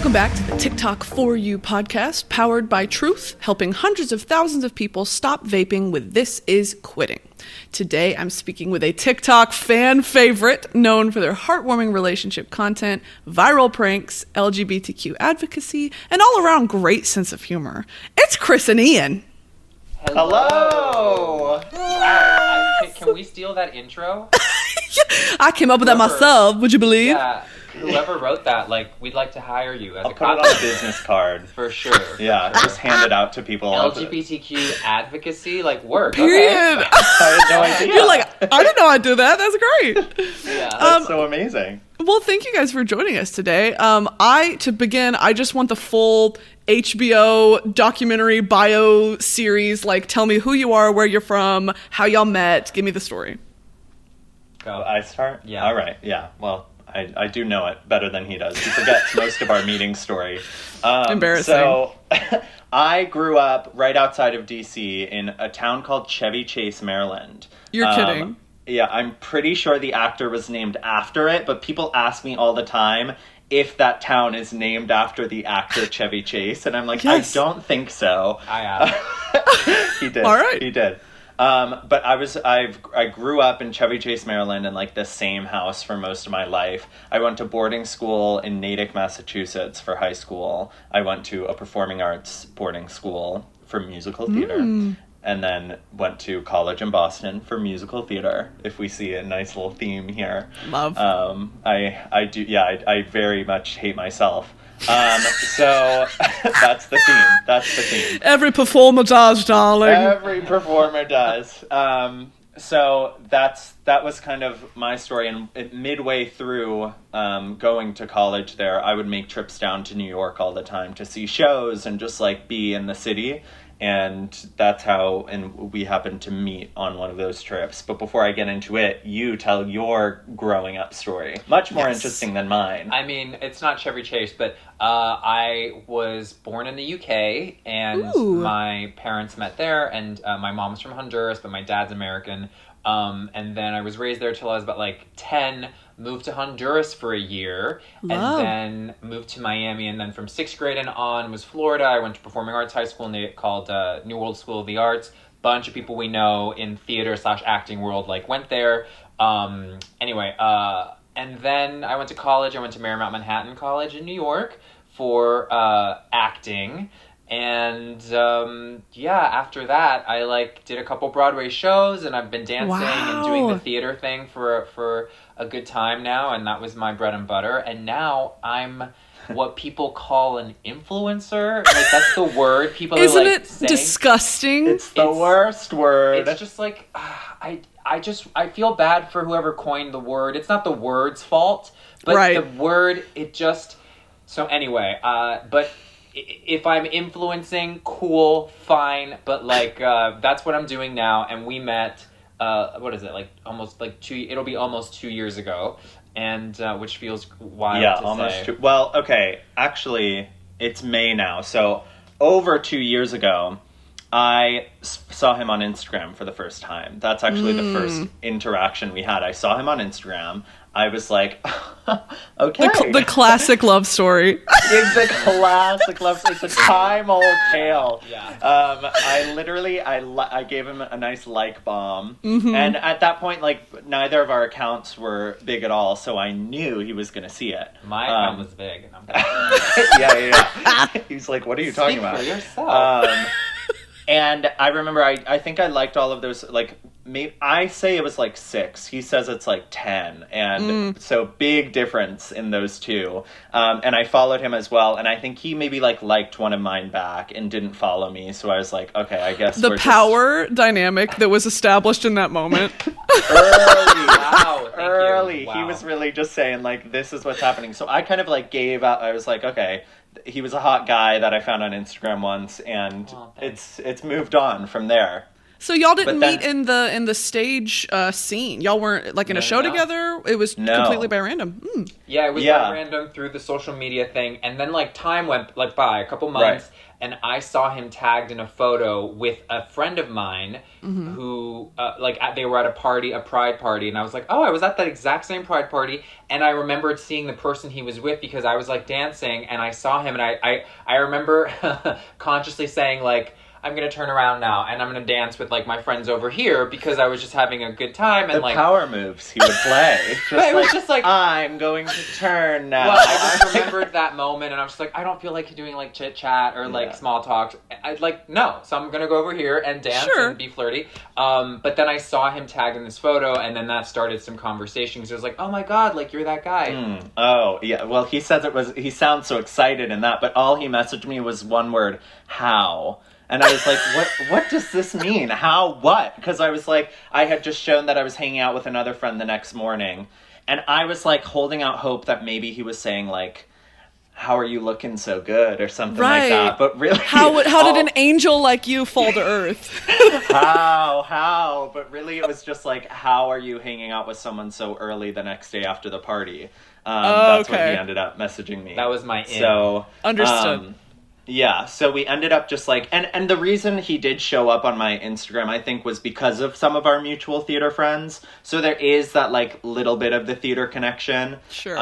Welcome back to the TikTok For You podcast, powered by Truth, helping hundreds of thousands of people stop vaping with This Is Quitting. Today, I'm speaking with a TikTok fan favorite known for their heartwarming relationship content, viral pranks, LGBTQ advocacy, and all-around great sense of humor. It's Chris and Ian. Hello! Wow, can we steal that intro? I came up with that myself, would you believe? Yeah, whoever wrote that, we'd like to hire you as I'll a put it on a business card. For sure. Yeah, just hand it out to people. LGBTQ advocacy, work. Period. Okay. I had no idea. You're like, I didn't know I'd do that. That's great. Yeah. That's so amazing. Well, thank you guys for joining us today. To begin, I just want the full HBO documentary bio series. Tell me who you are, where you're from, how y'all met. Give me the story. Go. I start? Yeah. All right, yeah. Well, I do know it better than he does. He forgets most of our meeting story. Embarrassing. So, I grew up right outside of D.C. in a town called Chevy Chase, Maryland. You're kidding. Yeah, I'm pretty sure the actor was named after it, but people ask me all the time if that town is named after the actor Chevy Chase, and I'm like, yes. I don't think so. I am. He did. All right. He did. But I grew up in Chevy Chase, Maryland, in the same house for most of my life. I went to boarding school in Natick, Massachusetts for high school. I went to a performing arts boarding school for musical theater. And then went to college in Boston for musical theater, if we see a nice little theme here. Love. I very much hate myself. So that's the theme. Every performer does, darling. Every performer does. So that was kind of my story. And midway through going to college there, I would make trips down to New York all the time to see shows and just be in the city. And that's how, and we happened to meet on one of those trips. But before I get into it, you tell your growing up story. Much more interesting than mine. I mean, it's not Chevy Chase, but I was born in the UK, and my parents met there, and my mom's from Honduras, but my dad's American. And then I was raised there till I was about 10, moved to Honduras for a year, and then moved to Miami, and then from 6th grade and on was Florida. I went to Performing Arts High School called New World School of the Arts. Bunch of people we know in theater/acting world went there. And then I went to college. I went to Marymount Manhattan College in New York for acting. And after that, I did a couple Broadway shows, and I've been dancing and doing the theater thing for a good time now, and that was my bread and butter. And now I'm what people call an influencer. That's the word people Isn't are it saying. Disgusting? It's the worst word. It's just I feel bad for whoever coined the word. It's not the word's fault, but the word, it just... So anyway, but... If I'm influencing, cool, fine, but that's what I'm doing now. And we met, what is it, it'll be almost 2 years ago, and which feels wild to almost say. 2. Well, okay, actually, it's May now. So over 2 years ago, I saw him on Instagram for the first time. That's actually the first interaction we had. I saw him on Instagram. I was like, okay. The classic love story. It's a classic love story. It's a time-old tale. Yeah. I gave him a nice bomb. Mm-hmm. And at that point, neither of our accounts were big at all, so I knew he was going to see it. My account was big. And I'm yeah. He's like, what are you talking about? Speak for yourself. And I remember, I think I liked all of those, I say it was 6. He says it's 10. And so big difference in those two. And I followed him as well. And I think he maybe liked one of mine back and didn't follow me. So I was like, okay, I guess the power dynamic that was established in that moment. Early. Wow. Early. Wow. He was really just saying this is what's happening. So I kind of gave out, I was like, okay. He was a hot guy that I found on Instagram once, and it's moved on from there. So y'all didn't But meet in the stage scene. Y'all weren't like in a show together. It was completely by random. Yeah, it was by random through the social media thing, and then like time went like by a couple months, and I saw him tagged in a photo with a friend of mine who they were at a pride party, and I was like, oh, I was at that exact same pride party, and I remembered seeing the person he was with because I was like dancing, and I saw him, and I remember consciously saying like, I'm gonna turn around now and I'm gonna dance with like my friends over here because I was just having a good time, and the like power moves he would play. But it was just like, I'm going to turn now. Well, I just remembered that moment, and I was just like, I don't feel like doing like chit chat or like small talk. I'd like no, so I'm gonna go over here and dance and be flirty. But then I saw him tagged in this photo, and then that started some conversation because it was like, oh my god, like you're that guy. Oh yeah. Well, he says he sounds so excited in that, but all he messaged me was one word: how. And I was like, what does this mean? How, what? Because I was like, I had just shown that I was hanging out with another friend the next morning. And I was like holding out hope that maybe he was saying like, how are you looking so good? Or something like that. But really... How did an angel like you fall to earth? How? But really it was just like, how are you hanging out with someone so early the next day after the party? That's what he ended up messaging me. That was my in. So... Understood. Yeah, so we ended up just like, and the reason he did show up on my Instagram, I think, was because of some of our mutual theater friends. So there is that like little bit of the theater connection. Sure.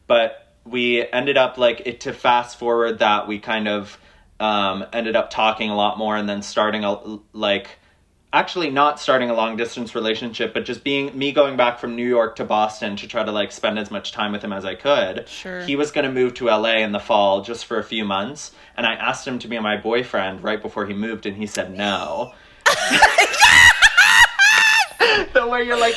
But we ended up like, to fast forward that, we kind of ended up talking a lot more, and then actually not starting a long distance relationship, but just me going back from New York to Boston to try to like spend as much time with him as I could. Sure. He was going to move to LA in the fall just for a few months. And I asked him to be my boyfriend right before he moved, and he said no. The way you're like,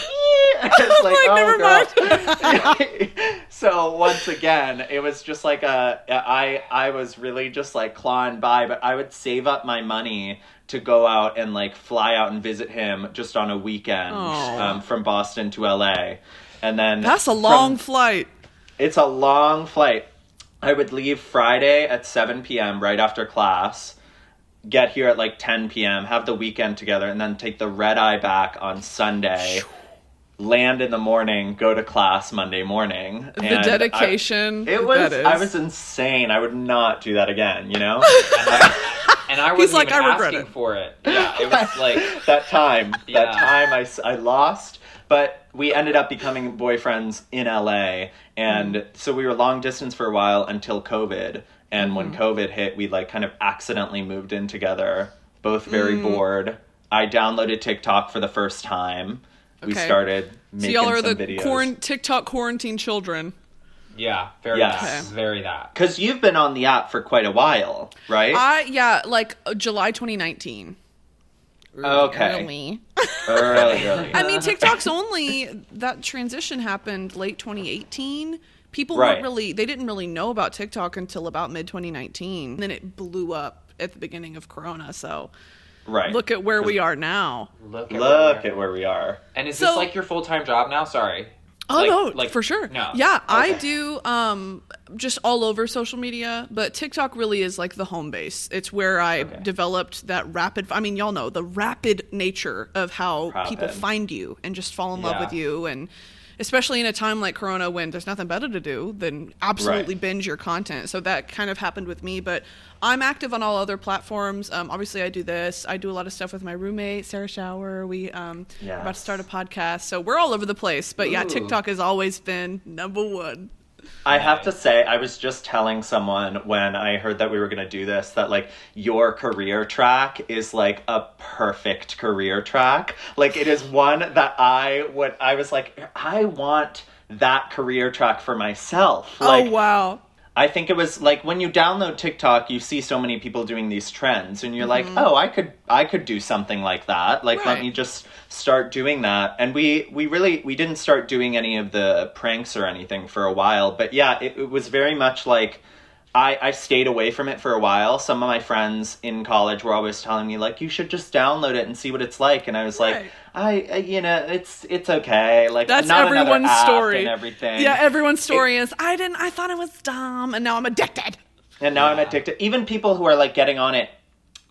it's like, oh, never mind. So once again, it was just like I was really just like clawing by, but I would save up my money to go out and like fly out and visit him just on a weekend from Boston to LA. And then that's a long flight. It's a long flight. I would leave Friday at 7 p.m. right after class, get here at like 10 p.m., have the weekend together, and then take the red eye back on Sunday, land in the morning, go to class Monday morning. The dedication. I was insane. I would not do that again, you know? And I wasn't even asking for it. Yeah, it was like... that time I lost, but we ended up becoming boyfriends in LA, and so we were long distance for a while until COVID, and when COVID hit, we like kind of accidentally moved in together, both very bored. I downloaded TikTok for the first time. Okay. We started making some videos. So y'all are the TikTok quarantine children. Yeah, very that. Very that. Because you've been on the app for quite a while, right? Like July 2019. Okay. Early. I mean, TikTok's that transition happened late 2018. People they didn't really know about TikTok until about mid 2019. Then it blew up at the beginning of Corona. So look at where we are now. Look at where we are. And is this like your full-time job now? Sorry. Oh, no, for sure. No. Yeah, okay. I do just all over social media, but TikTok really is like the home base. It's where I developed that y'all know the rapid nature of how people find you and just fall in love with you. And especially in a time like Corona when there's nothing better to do than absolutely binge your content. So that kind of happened with me, but I'm active on all other platforms. Obviously I do this. I do a lot of stuff with my roommate, Sarah Shower. We about to start a podcast. So we're all over the place, but TikTok has always been number one. I have to say, I was just telling someone when I heard that we were going to do this that, like, your career track is, like, a perfect career track. Like, it is one that I was like, I want that career track for myself. Like, oh, wow. I think it was, like, when you download TikTok, you see so many people doing these trends, and you're like, oh, I could do something like that. Like, let me just start doing that. And we didn't start doing any of the pranks or anything for a while. But yeah, it was very much like, I stayed away from it for a while. Some of my friends in college were always telling me, like, you should just download it and see what it's like. And I was like, it's okay. Like, that's not everyone's story and everything. Yeah, everyone's story is I thought it was dumb and now I'm addicted. And now I'm addicted. Even people who are like getting on it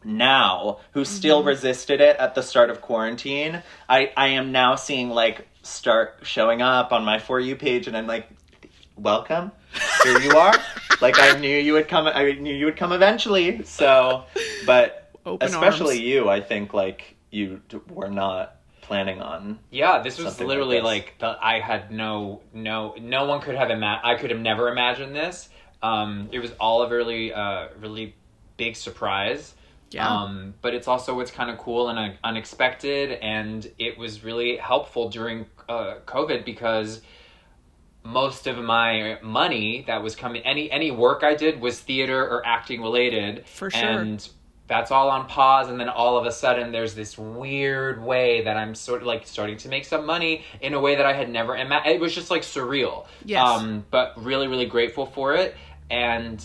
now who still resisted it at the start of quarantine, I am now seeing like start showing up on my For You page, and I'm like, welcome, here you are. Like, I knew you would come eventually. So, but Open especially arms. you, I think like you were not planning on. Yeah, this was something literally like this. I had no one could have I could have never imagined this. It was all a really big surprise. Yeah. But it's kind of cool and unexpected, and it was really helpful during COVID because most of my money that was coming, any work I did was theater or acting related. For sure. And that's all on pause, and then all of a sudden there's this weird way that I'm sort of like starting to make some money in a way that I had never imagined. It was just like surreal. Yes. But really, really grateful for it, and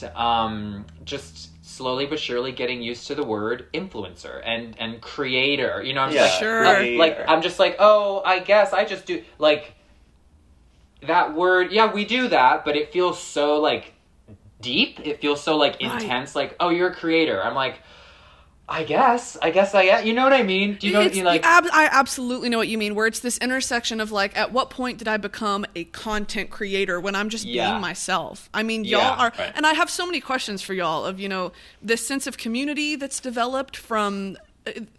just slowly but surely getting used to the word influencer and creator. You know, I'm just Sure. I'm just like, oh, I guess I just do like that word. Yeah, we do that, but it feels so like deep. It feels so like intense. Like, oh, you're a creator. I'm like, I guess I am. You know what I mean? Do you know what you like? I absolutely know what you mean, where it's this intersection of like, at what point did I become a content creator when I'm just being myself? I mean, y'all are, right. and I have so many questions for y'all of, this sense of community that's developed from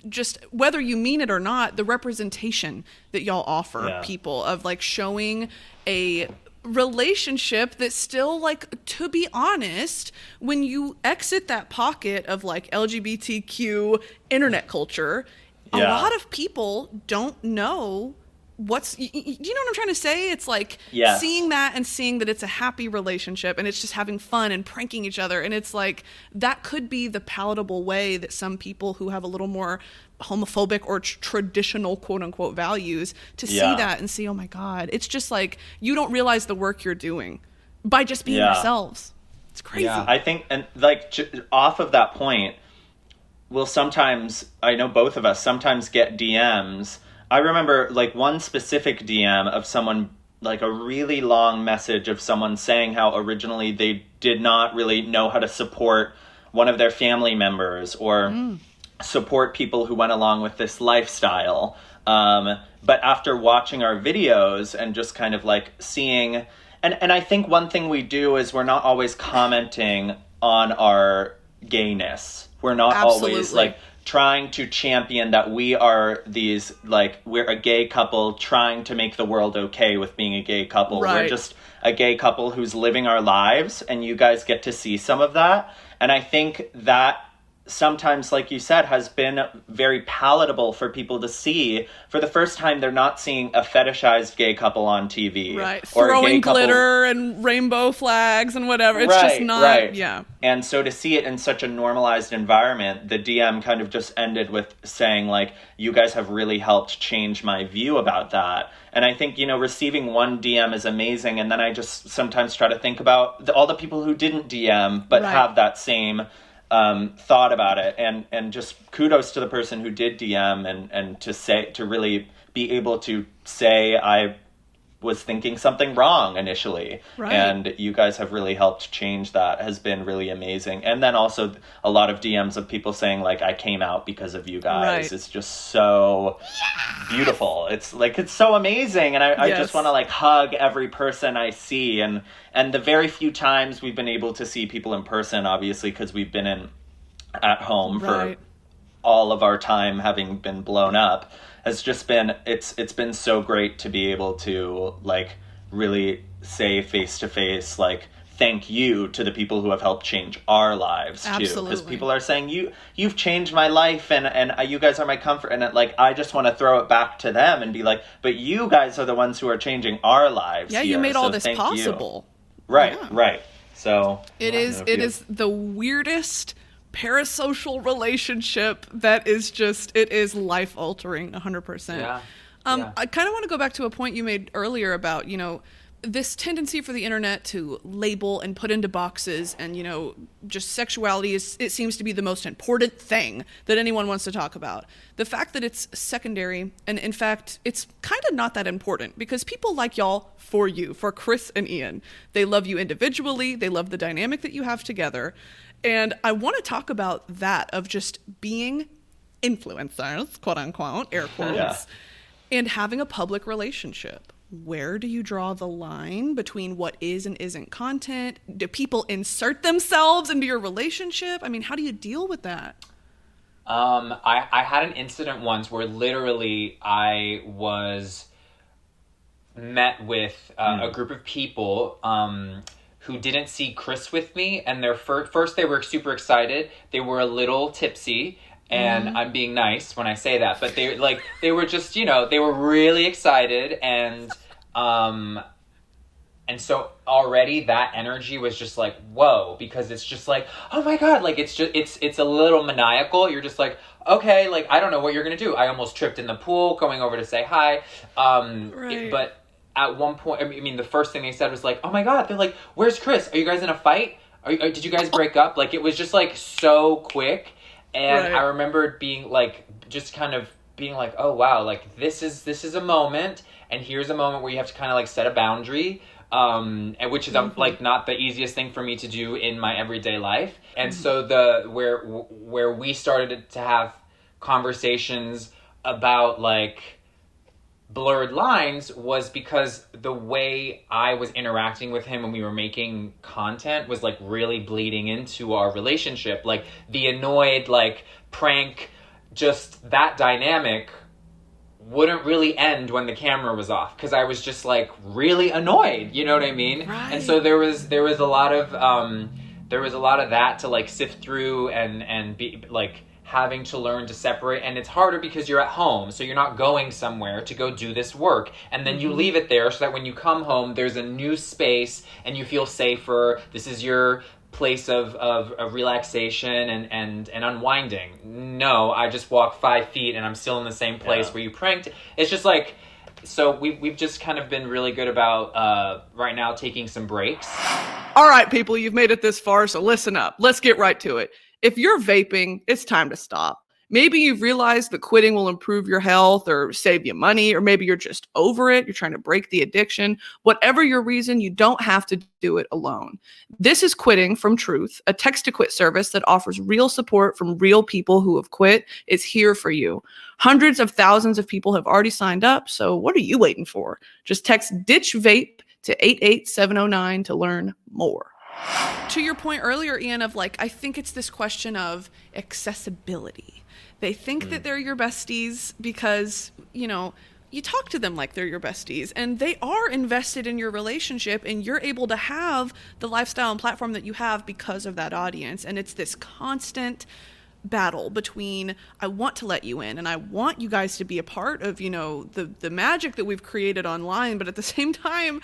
just, whether you mean it or not, the representation that y'all offer people of like showing a relationship that still, like, to be honest, when you exit that pocket of like LGBTQ internet culture, a lot of people don't know what's, you know what I'm trying to say? It's like seeing that and seeing that it's a happy relationship and it's just having fun and pranking each other, and it's like that could be the palatable way that some people who have a little more homophobic or traditional quote unquote values to see that and see, oh my God, it's just like you don't realize the work you're doing by just being yourselves. It's crazy. I think, and like off of that point, we'll sometimes, I know both of us sometimes get DMs. I remember like one specific DM of someone, like a really long message of someone saying how originally they did not really know how to support one of their family members or support people who went along with this lifestyle. But after watching our videos and just kind of like seeing, and I think one thing we do is we're not always commenting on our gayness. We're not always like trying to champion that we are these, like, we're a gay couple trying to make the world okay with being a gay couple. Right. We're just a gay couple who's living our lives, and you guys get to see some of that. And I think that sometimes, like you said, has been very palatable for people to see. For the first time, they're not seeing a fetishized gay couple on TV. Right. Or throwing glitter and rainbow flags and whatever. It's just not, And so to see it in such a normalized environment, the DM kind of just ended with saying, like, you guys have really helped change my view about that. And I think, receiving one DM is amazing. And then I just sometimes try to think about all the people who didn't DM, but have that same thought about it, and just kudos to the person who did DM and to really be able to say, I was thinking something wrong initially. Right. And you guys have really helped change that. Has been really amazing. And then also a lot of DMs of people saying, like, I came out because of you guys. Right. It's just so beautiful. It's like, it's so amazing. And I just want to like hug every person I see. And the very few times we've been able to see people in person, obviously, because we've been at home for all of our time having been blown up, has just been, it's been so great to be able to like really say face to face, like, thank you to the people who have helped change our lives too. Because people are saying, you've changed my life and you guys are my comfort. And I just want to throw it back to them and be like, but you guys are the ones who are changing our lives. Yeah, here, you made all this thank possible. You. Right. So it is the weirdest parasocial relationship that is just, it is life altering 100%. I kind of want to go back to a point you made earlier about, this tendency for the internet to label and put into boxes, and, just sexuality it seems to be the most important thing that anyone wants to talk about. The fact that it's secondary, and in fact, it's kind of not that important, because people like y'all, for Chris and Ian, they love you individually, they love the dynamic that you have together, And I want to talk about that, of just being influencers, quote unquote, air quotes, and having a public relationship. Where do you draw the line between what is and isn't content? Do people insert themselves into your relationship? I mean, how do you deal with that? I had an incident once where literally I was met with a group of people who didn't see Chris with me, and their first they were super excited. They were a little tipsy, and I'm being nice when I say that, but they were just, they were really excited, and so already that energy was just like, whoa, because it's just like, oh my God, like it's a little maniacal. You're just like, okay, like I don't know what you're gonna do. I almost tripped in the pool going over to say hi. Right. But at one point, I mean, the first thing they said was like, oh my God, they're like, where's Chris? Are you guys in a fight? Did you guys break up? Like, it was just like so quick. And Right. I remember being like, just kind of being like, oh wow, like this is a moment, and here's a moment where you have to kind of like set a boundary, and which is like not the easiest thing for me to do in my everyday life. And so where we started to have conversations about like blurred lines was because the way I was interacting with him when we were making content was like really bleeding into our relationship. Like the annoyed, like prank, just that dynamic wouldn't really end when the camera was off, because I was just like really annoyed, you know what I mean? Right. And so there was a lot of that to like sift through and be like having to learn to separate. And it's harder because you're at home, so you're not going somewhere to go do this work, and then you leave it there so that when you come home there's a new space and you feel safer. This is your place of relaxation and unwinding. No, I just walked 5 feet and I'm still in the same place where you pranked. It's just like, so we've just kind of been really good about right now taking some breaks. All right, people, you've made it this far, so listen up. Let's get right to it. If you're vaping, it's time to stop. Maybe you've realized that quitting will improve your health or save you money, or maybe you're just over it. You're trying to break the addiction. Whatever your reason, you don't have to do it alone. This is Quitting from Truth, a text-to-quit service that offers real support from real people who have quit. It's here for you. Hundreds of thousands of people have already signed up, so what are you waiting for? Just text Ditch Vape to 88709 to learn more. To your point earlier, Ian, of like, I think it's this question of accessibility. They think that they're your besties because, you talk to them like they're your besties, and they are invested in your relationship, and you're able to have the lifestyle and platform that you have because of that audience. And it's this constant battle between, I want to let you in and I want you guys to be a part of, the magic that we've created online, but at the same time,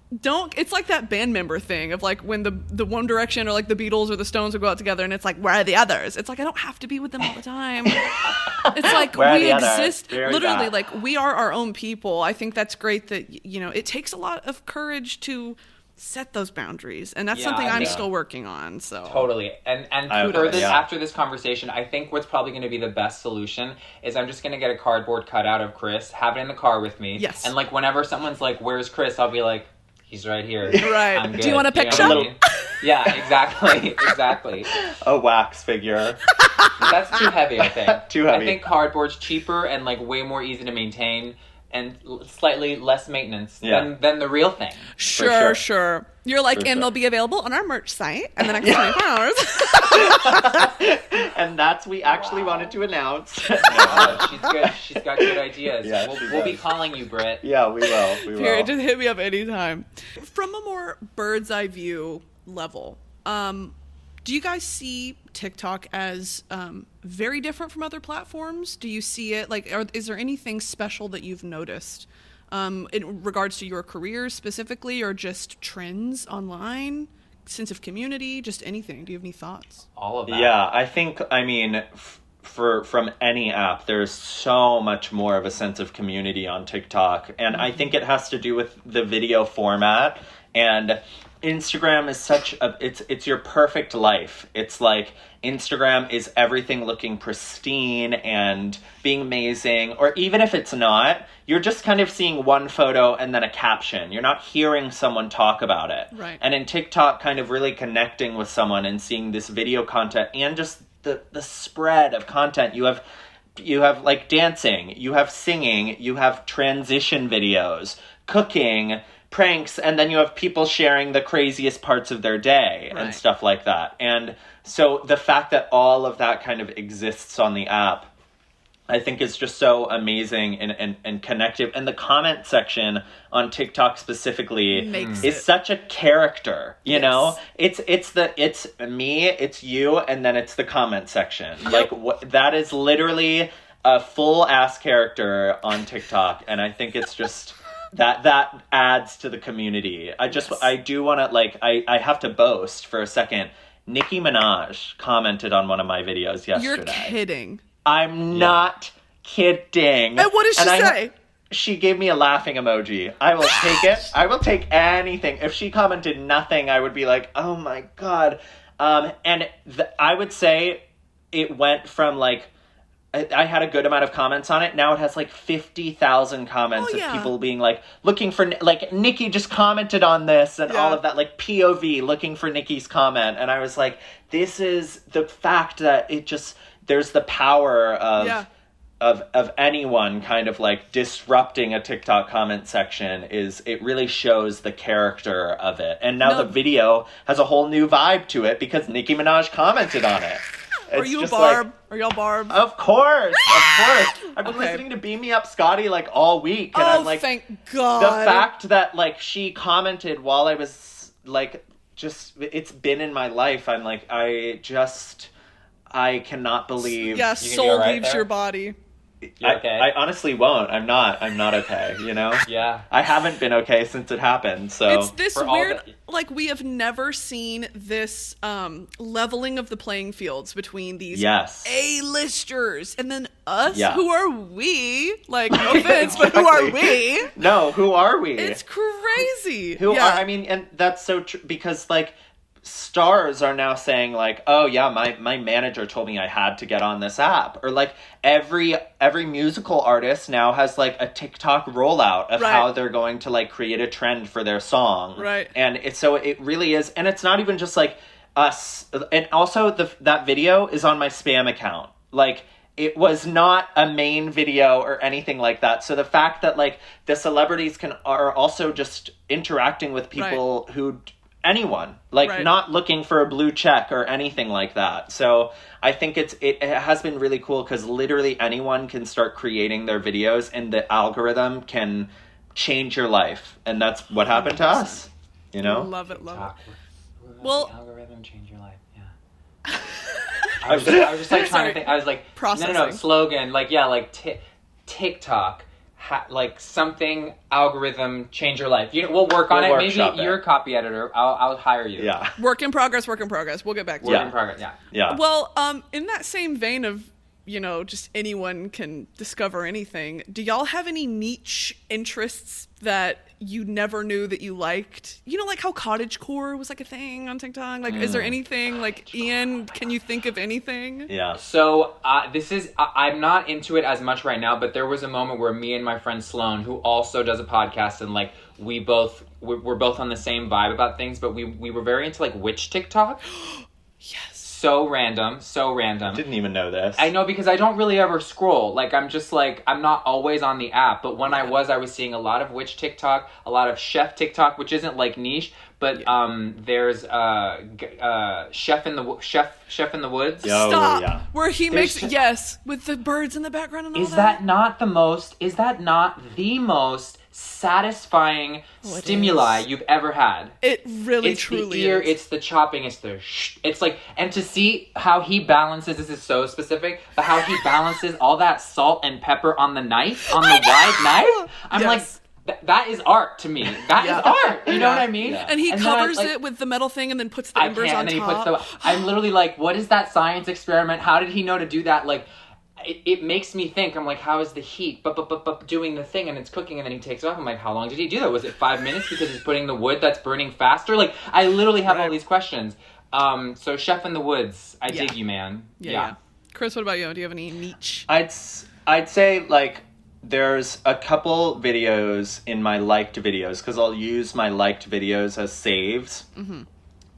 it's like that band member thing of like when the One Direction or like the Beatles or the Stones would go out together, and it's like, where are the others? It's like, I don't have to be with them all the time. It's like we exist literally, like we are our own people. I think that's great that, it takes a lot of courage to set those boundaries, and that's something I'm still working on. So totally. And after this conversation, I think what's probably going to be the best solution is I'm just going to get a cardboard cutout of Chris, have it in the car with me. Yes. And like whenever someone's like, where's Chris? I'll be like, he's right here. Right. I'm good. Do you want a picture? Yeah, exactly. A wax figure. That's too heavy, I think. Too heavy. I think cardboard's cheaper and like way more easy to maintain and slightly less maintenance than the real thing. Sure. You're like, they'll be available on our merch site in the next 24 hours. And we actually wanted to announce. She's good. She's got good ideas. Yeah, we'll be calling you, Britt. Yeah, we will. Period. Just hit me up anytime. From a more bird's eye view level, do you guys see TikTok as very different from other platforms? Do you see it like, is there anything special that you've noticed in regards to your career specifically, or just trends online, sense of community, just anything? Do you have any thoughts? All of that. Yeah, I think, from any app, there's so much more of a sense of community on TikTok. And I think it has to do with the video format And Instagram is it's your perfect life. It's like Instagram is everything looking pristine and being amazing, or even if it's not, you're just kind of seeing one photo and then a caption. You're not hearing someone talk about it. Right. And in TikTok, kind of really connecting with someone and seeing this video content and just the spread of content. You have like dancing, you have singing, you have transition videos, cooking, pranks, and then you have people sharing the craziest parts of their day and stuff like that. And so the fact that all of that kind of exists on the app, I think is just so amazing and connective. And the comment section on TikTok specifically is such a character, you know? It's me, it's you, and then it's the comment section. Like that is literally a full ass character on TikTok, and I think it's just that adds to the community. I do want to, like, I have to boast for a second. Nicki Minaj commented on one of my videos yesterday. You're kidding. I'm not kidding. And what did she say? She gave me a laughing emoji. I will take it. I will take anything. If she commented nothing, I would be like, oh my God. And I would say it went from like, I had a good amount of comments on it. Now it has like 50,000 comments of people being like, looking for, like, Nikki just commented on this and all of that, like POV, looking for Nikki's comment. And I was like, this is the fact that it just, there's the power of anyone kind of like disrupting a TikTok comment section. It really shows the character of it. And now the video has a whole new vibe to it because Nicki Minaj commented on it. Are you a Barb? Are y'all Barb? Of course. I've been listening to Beam Me Up Scotty like all week. And I'm like, thank God. The fact that like she commented while I was like, just, it's been in my life. I'm like, I cannot believe. Yeah, soul leaves your body. You're okay? I honestly won't. I'm not okay, you know? Yeah. I haven't been okay since it happened, so. It's this weird, like, we have never seen this leveling of the playing fields between these A-listers and then us. Yeah. Who are we? Like, no offense, but who are we? No, who are we? It's crazy. I mean, and that's so true, because, like, stars are now saying like, oh yeah, my manager told me I had to get on this app, or like every musical artist now has like a TikTok rollout of how they're going to like create a trend for their song, and it really is. And it's not even just like us, and also that video is on my spam account. Like, it was not a main video or anything like that. So the fact that like the celebrities are also just interacting with people who, anyone, like not looking for a blue check or anything like that. So I think it has been really cool because literally anyone can start creating their videos and the algorithm can change your life. And that's what happened to us, you know? Love it. Well, the algorithm change your life. Yeah. I was just like trying to think. I was like, processing. No, slogan. Like, yeah, like TikTok. Like something algorithm change your life. We'll work on it. Maybe you're a copy editor. I'll hire you. Yeah. Work in progress. We'll get back to Work in progress. Yeah. Yeah. Well, in that same vein of, just anyone can discover anything, do y'all have any niche interests that you never knew that you liked? Like how cottagecore was like a thing on TikTok? Like, is there anything, like, Ian, can you think of anything? Yeah. So I'm not into it as much right now, but there was a moment where me and my friend Sloan, who also does a podcast, and like we're both on the same vibe about things, but we were very into like witch TikTok. Yes. So random. Didn't even know this. I know, because I don't really ever scroll. Like, I'm just like, I'm not always on the app. But when I was seeing a lot of witch TikTok, a lot of chef TikTok, which isn't like niche, but there's chef in the woods. Oh, Stop. Yeah. Where he makes with the birds in the background and all that. Is that not the most satisfying stimuli you've ever had? It really it's truly the ear, is. It's the chopping, it's like, and to see how he balances, this is so specific, but how he balances all that salt and pepper on the knife, on the wide knife, I'm like, that is art to me. That is art. You know what I mean? Yeah. And he covers it with the metal thing and then puts the embers on top. I'm literally like, what is that science experiment? How did he know to do that? Like, it makes me think, I'm like, how is the heat but doing the thing, and it's cooking, and then he takes it off. I'm like, how long did he do that? Was it 5 minutes because he's putting the wood that's burning faster? Like, I literally have all these questions. So Chef in the Woods, I dig you, man. Yeah. Chris, what about you? Do you have any niche? I'd say, like, there's a couple videos in my liked videos, because I'll use my liked videos as saves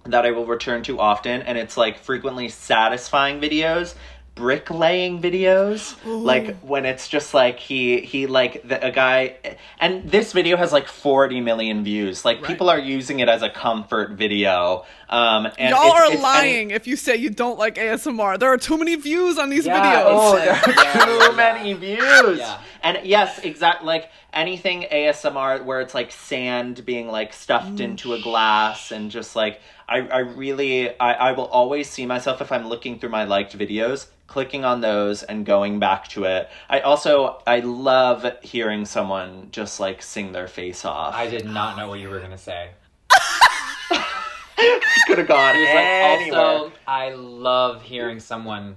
that I will return to often, and it's, like, frequently satisfying videos, bricklaying videos. Ooh. Like, when it's just, like, a guy, and this video has, like, 40 million views. Like, people are using it as a comfort video. And y'all are lying if you say you don't like ASMR. There are too many views on these videos. Oh, there are too many views. Yeah. And yes, exactly, like, anything ASMR where it's, like, sand being, like, stuffed into a glass, and just, like, I will always see myself, if I'm looking through my liked videos, clicking on those and going back to it. I love hearing someone just, like, sing their face off. I did not know what you were going to say. Could have gone anywhere. Also, I love hearing someone,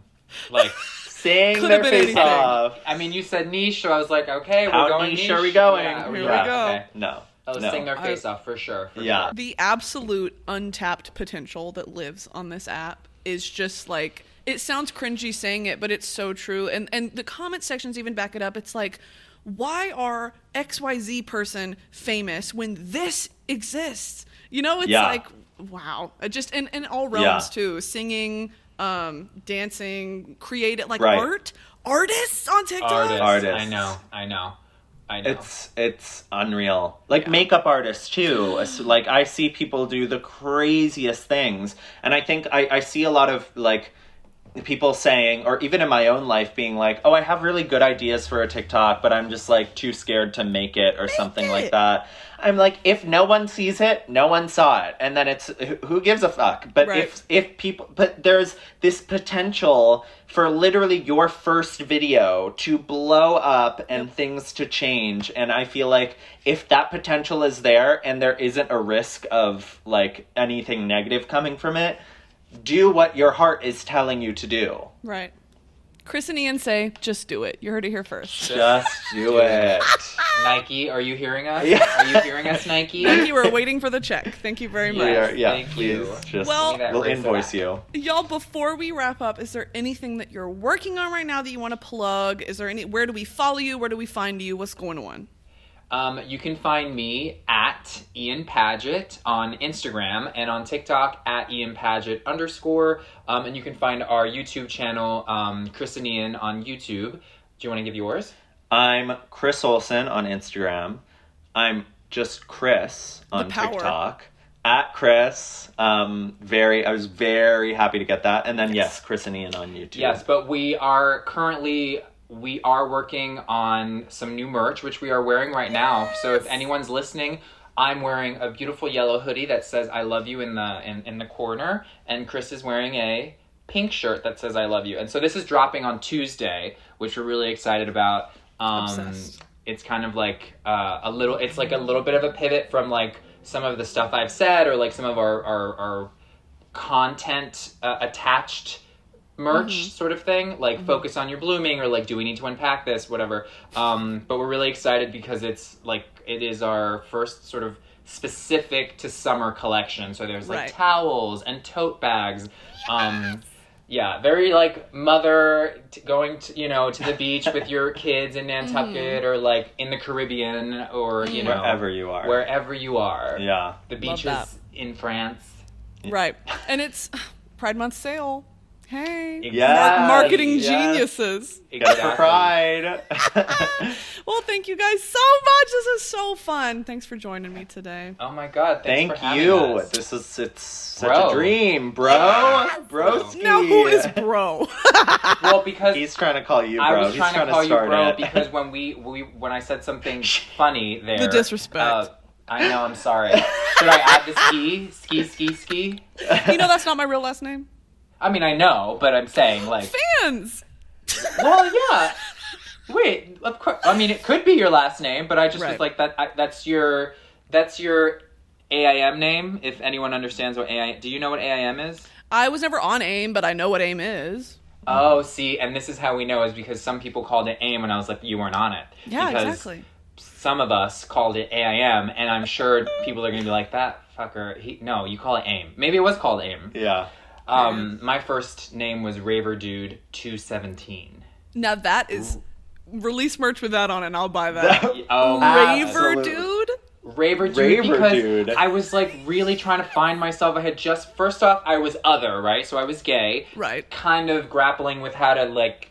like, sing their face off. I mean, you said niche, so I was like, okay, we're How going niche are we going? Here we go. Okay. No. Sing their face off, for sure. Yeah. The absolute untapped potential that lives on this app is just, like, it sounds cringy saying it, but it's so true. And the comment sections even back it up. It's like, why are XYZ person famous when this exists? You know, it's like, wow. Just in all realms too. Singing, dancing, creative, like art. Artists on TikTok. Artists. I know. It's unreal. Like, makeup artists too. Like, I see people do the craziest things, and I think I see a lot of, like, people saying, or even in my own life being like, oh, I have really good ideas for a TikTok, but I'm just, like, too scared to make it, or something like that. I'm like, if no one sees it, no one saw it, and then it's, who gives a fuck? But if people, but there's this potential for literally your first video to blow up and things to change, and I feel like if that potential is there and there isn't a risk of, like, anything negative coming from it, do what your heart is telling you to do. Right. Chris and Ian say, just do it. You heard it here first. Just do it. Nike, are you hearing us? Yeah. Are you hearing us, Nike? Thank you. We're waiting for the check. Thank you very much. Thank you. Just, we'll invoice you. Y'all, before we wrap up, is there anything that you're working on right now that you want to plug? Is there where do we follow you? Where do we find you? What's going on? You can find me at Ian Paget on Instagram, and on TikTok at Ian Paget _. And you can find our YouTube channel, Chris and Ian, on YouTube. Do you want to give yours? I'm Chris Olsen on Instagram. I'm just Chris on TikTok. At Chris. I was very happy to get that. And then yes, Chris and Ian on YouTube. Yes, but we are working on some new merch, which we are wearing right now. So if anyone's listening, I'm wearing a beautiful yellow hoodie that says I love you in the corner, and Chris is wearing a pink shirt that says I love you. And so this is dropping on Tuesday, which we're really excited about. Obsessed. It's kind of like a little bit of a pivot from, like, some of the stuff I've said, or, like, some of our content attached merch sort of thing, like focus on your blooming, or, like, do we need to unpack this, whatever. But we're really excited because it is our first sort of specific to summer collection. So there's like towels and tote bags. Very, like, mother going to the beach with your kids in Nantucket, or, like, in the Caribbean, or wherever you are. Yeah, the beaches in France. Right, and it's Pride Month sale. Hey, marketing geniuses. Exactly. For Pride. Well, thank you guys so much. This is so fun. Thanks for joining me today. Oh my God, thanks for having you. us. It's such a dream, bro. Broski. Now who is bro? Well, because he's trying to call you bro. I was he's trying to call you bro because when I said something funny there, the disrespect. I know. I'm sorry. Should I add the ski? You know that's not my real last name. I mean, I know, but I'm saying, like, fans. Well, yeah. Wait, of course. I mean, it could be your last name, but I just was like that. That's your AIM name. If anyone understands what AIM, do you know what AIM is? I was never on AIM, but I know what AIM is. Oh, see, and this is how we know is because some people called it AIM, and I was like, you weren't on it. Yeah, because exactly. Some of us called it AIM, and I'm sure people are going to be like, that fucker, no, you call it AIM. Maybe it was called AIM. Yeah. My first name was Raver Dude 217. Now that is release merch with that on it, and I'll buy that. Absolutely. Raver Dude? Raver Dude, Raver because Dude. I was like really trying to find myself. I had just, first off, I was other, right? So I was gay. Right. Kind of grappling with how to like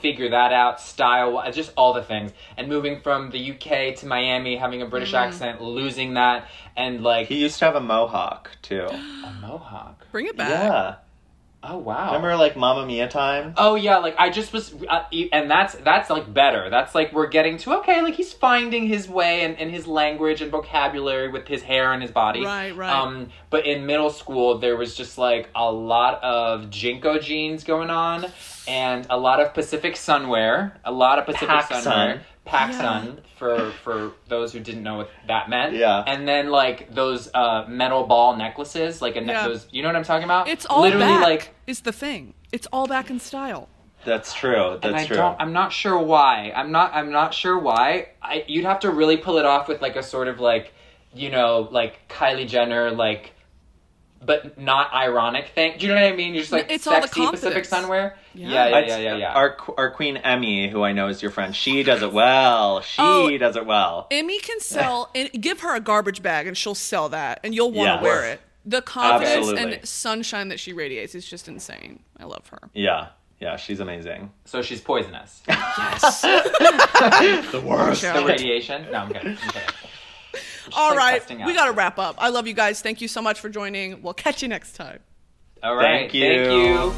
figure that out, style, just all the things. And moving from the UK to Miami, having a British accent, losing that, and like... He used to have a mohawk, too. A mohawk? Bring it back. Yeah. Oh, wow. Remember, like, Mamma Mia time? Oh, yeah, like, I just was... and that's, like, better. That's, like, we're getting to, okay, like, he's finding his way and his language and vocabulary with his hair and his body. Right, right. But in middle school, there was just, like, a lot of Jinko jeans going on and a lot of Pacific Sunwear. A lot of Pacific Sunwear. PacSun, for those who didn't know what that meant. Yeah. And then, like, those metal ball necklaces, like, those, you know what I'm talking about? It's all literally back, like, is the thing. It's all back in style. That's true. That's true. I'm not sure why. I'm not sure why. You'd have to really pull it off with, like, a sort of, like, you know, like, Kylie Jenner, like, but not ironic thing. Do you know what I mean? You're just like it's all the sexy Pacific confidence. Sunwear. Yeah. Our Queen Emmy, who I know is your friend, she does it well. Does it well. Emmy can sell, and give her a garbage bag and she'll sell that, and you'll want to wear it. The confidence and sunshine that she radiates is just insane. I love her. Yeah. Yeah, she's amazing. So she's poisonous. Yes. The worst. The radiation? No, I'm kidding. All right, we got to wrap up. I love you guys. Thank you so much for joining. We'll catch you next time. All right. Thank you.